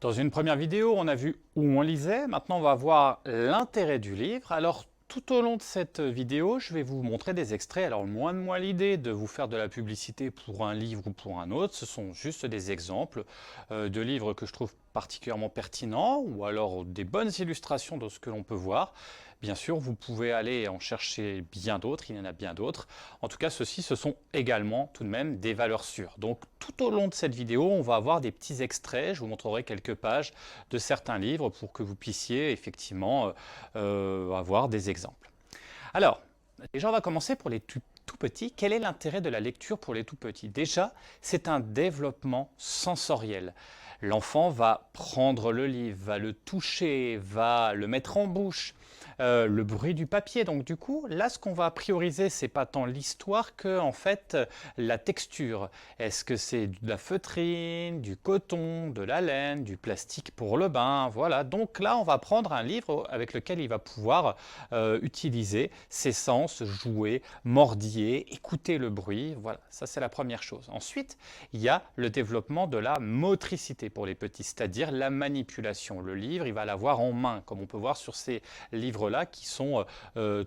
Dans une première vidéo, on a vu où on lisait. Maintenant, on va voir l'intérêt du livre. Alors, tout au long de cette vidéo, je vais vous montrer des extraits. Alors, loin de moi l'idée de vous faire de la publicité pour un livre ou pour un autre. Ce sont juste des exemples de livres que je trouve particulièrement pertinents ou alors des bonnes illustrations de ce que l'on peut voir. Bien sûr, vous pouvez aller en chercher bien d'autres, il y en a bien d'autres. En tout cas, ceux-ci, ce sont également tout de même des valeurs sûres. Donc, tout au long de cette vidéo, on va avoir des petits extraits. Je vous montrerai quelques pages de certains livres pour que vous puissiez effectivement avoir des exemples. Alors, déjà, on va commencer pour les tout petits. Quel est l'intérêt de la lecture pour les tout petits? Déjà, c'est un développement sensoriel. L'enfant va prendre le livre, va le toucher, va le mettre en bouche, le bruit du papier. Donc du coup, là, ce qu'on va prioriser, c'est pas tant l'histoire que en fait la texture. Est-ce que c'est de la feutrine, du coton, de la laine, du plastique pour le bain? Voilà. Donc là, on va prendre un livre avec lequel il va pouvoir utiliser ses sens, jouer, mordiller, écouter le bruit. Voilà, ça c'est la première chose. Ensuite, il y a le développement de la motricité pour les petits, c'est-à-dire la manipulation. Le livre, il va l'avoir en main, comme on peut voir sur ces livres-là qui sont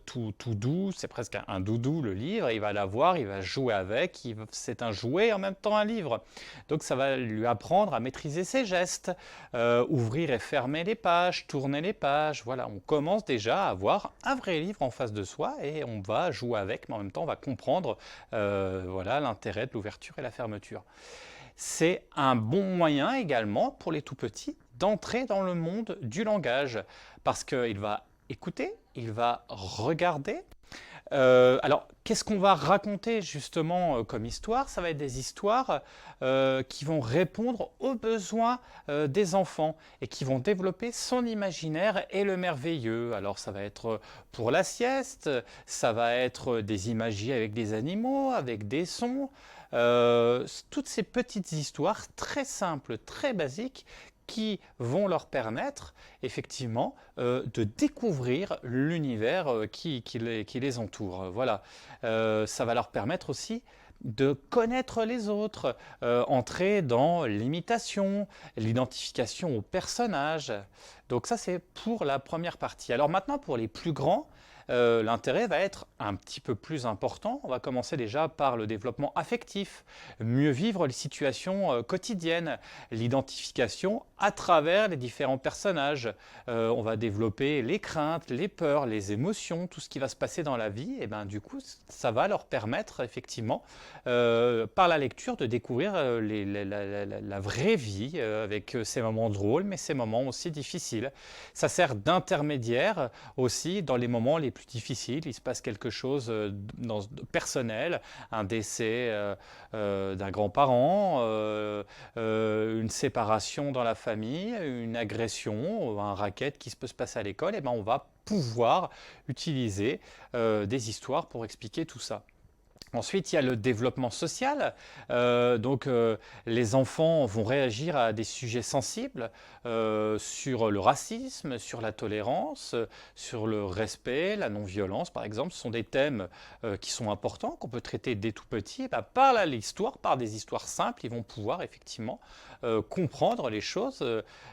tout doux, c'est presque un doudou le livre, il va l'avoir, il va jouer avec, c'est un jouet et en même temps un livre. Donc ça va lui apprendre à maîtriser ses gestes, ouvrir et fermer les pages, tourner les pages. Voilà, on commence déjà à avoir un vrai livre en face de soi et on va jouer avec, mais en même temps on va comprendre voilà, l'intérêt de l'ouverture et la fermeture. C'est un bon moyen également pour les tout petits d'entrer dans le monde du langage parce qu'il va écouter, il va regarder. Alors, qu'est-ce qu'on va raconter justement comme histoire? Ça va être des histoires qui vont répondre aux besoins des enfants et qui vont développer son imaginaire et le merveilleux. Alors, ça va être pour la sieste, ça va être des imagiers avec des animaux, avec des sons. Toutes ces petites histoires très simples, très basiques, qui vont leur permettre effectivement de découvrir l'univers qui les entoure. Voilà. Ça va leur permettre aussi de connaître les autres, entrer dans l'imitation, l'identification au personnage. Donc ça c'est pour la première partie. Alors maintenant pour les plus grands, l'intérêt va être un petit peu plus important. On va commencer déjà par le développement affectif, mieux vivre les situations quotidiennes, l'identification à travers les différents personnages. On va développer les craintes, les peurs, les émotions, tout ce qui va se passer dans la vie. Et ben, du coup, ça va leur permettre effectivement, par la lecture, de découvrir la vraie vie avec ses moments drôles, mais ses moments aussi difficiles. Ça sert d'intermédiaire aussi dans les moments les plus difficiles. Il se passe quelque chose personnel, un décès d'un grand-parent, une séparation dans la famille, une agression, un racket qui peut se passer à l'école. Et ben on va pouvoir utiliser des histoires pour expliquer tout ça. Ensuite, il y a le développement social. Les enfants vont réagir à des sujets sensibles sur le racisme, sur la tolérance, sur le respect, la non-violence, par exemple. Ce sont des thèmes qui sont importants, qu'on peut traiter dès tout petit. Et ben, par l'histoire, par des histoires simples, ils vont pouvoir effectivement comprendre les choses.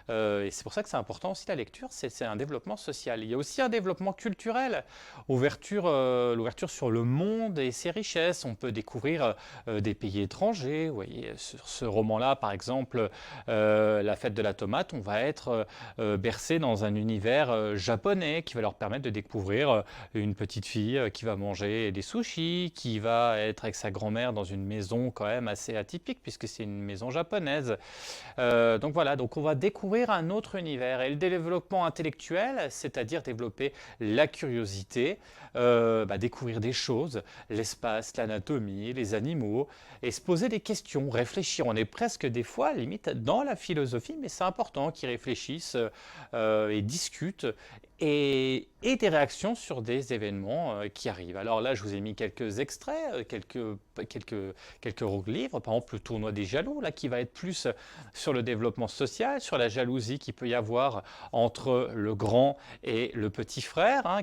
Et c'est pour ça que c'est important aussi la lecture, c'est un développement social. Il y a aussi un développement culturel, l'ouverture sur le monde et ses richesses. On peut découvrir des pays étrangers. Vous voyez, sur ce roman-là, par exemple, La fête de la tomate, on va être bercé dans un univers japonais qui va leur permettre de découvrir une petite fille qui va manger des sushis, qui va être avec sa grand-mère dans une maison quand même assez atypique puisque c'est une maison japonaise. Donc voilà, donc on va découvrir un autre univers. Et le développement intellectuel, c'est-à-dire développer la curiosité, découvrir des choses, l'espace, l'anatomie, les animaux, et se poser des questions, réfléchir. On est presque des fois, limite, dans la philosophie, mais c'est important qu'ils réfléchissent et discutent et des réactions sur des événements qui arrivent. Alors là, je vous ai mis quelques extraits, quelques livres, par exemple le tournoi des jaloux, là, qui va être plus sur le développement social, sur la jalousie qu'il peut y avoir entre le grand et le petit frère, hein,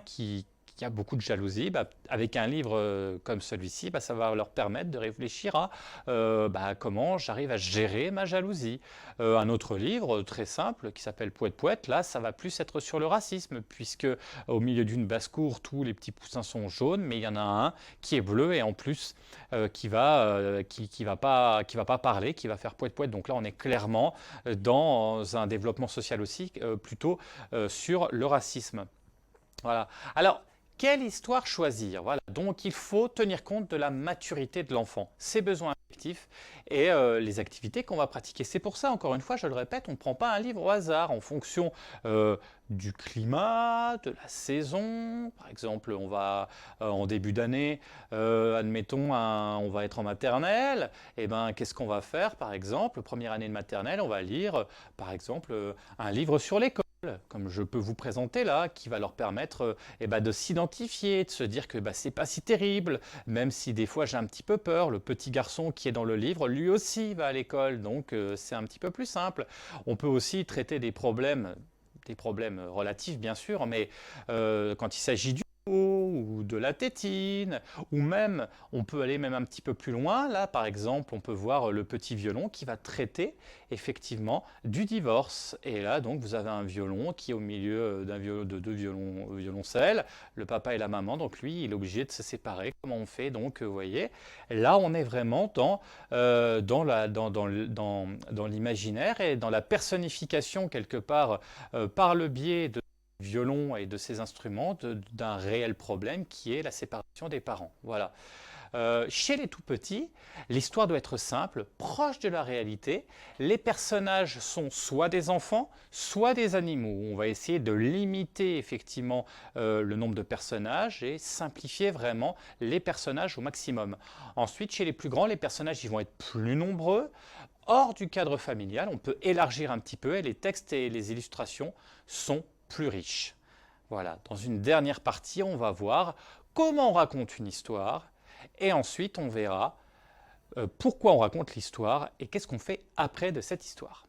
il y a beaucoup de jalousie, avec un livre comme celui-ci, ça va leur permettre de réfléchir à comment j'arrive à gérer ma jalousie. Un autre livre très simple qui s'appelle Pouette Pouette, là ça va plus être sur le racisme, puisque au milieu d'une basse-cour, tous les petits poussins sont jaunes, mais il y en a un qui est bleu et en plus qui va pas parler, qui va faire Pouette Pouette. Donc là on est clairement dans un développement social aussi, plutôt sur le racisme. Voilà. Alors, quelle histoire choisir? Voilà. Donc, il faut tenir compte de la maturité de l'enfant, ses besoins affectifs et les activités qu'on va pratiquer. C'est pour ça, encore une fois, je le répète, on ne prend pas un livre au hasard en fonction du climat, de la saison. Par exemple, on va en début d'année, admettons, on va être en maternelle. Et ben, qu'est-ce qu'on va faire? Par exemple, première année de maternelle, on va lire, par exemple, un livre sur l'école, comme je peux vous présenter là, qui va leur permettre de s'identifier, de se dire que c'est pas si terrible, même si des fois j'ai un petit peu peur. Le petit garçon qui est dans le livre, lui aussi va à l'école, donc c'est un petit peu plus simple. On peut aussi traiter des problèmes relatifs bien sûr, mais quand il s'agit du ou de la tétine, ou même, on peut aller même un petit peu plus loin. Là, par exemple, on peut voir le petit violon qui va traiter effectivement du divorce. Et là, donc, vous avez un violon qui est au milieu de deux violoncelles, le papa et la maman. Donc, lui, il est obligé de se séparer. Comment on fait? Donc, vous voyez, là, on est vraiment dans l'imaginaire et dans la personnification quelque part par le biais de violon et de ses instruments d'un réel problème qui est la séparation des parents. Voilà. Chez les tout petits, l'histoire doit être simple, proche de la réalité. Les personnages sont soit des enfants, soit des animaux. On va essayer de limiter effectivement le nombre de personnages et simplifier vraiment les personnages au maximum. Ensuite, chez les plus grands, les personnages ils vont être plus nombreux. Hors du cadre familial, on peut élargir un petit peu et les textes et les illustrations sont plus riche. Voilà, dans une dernière partie, on va voir comment on raconte une histoire et ensuite on verra pourquoi on raconte l'histoire et qu'est-ce qu'on fait après de cette histoire.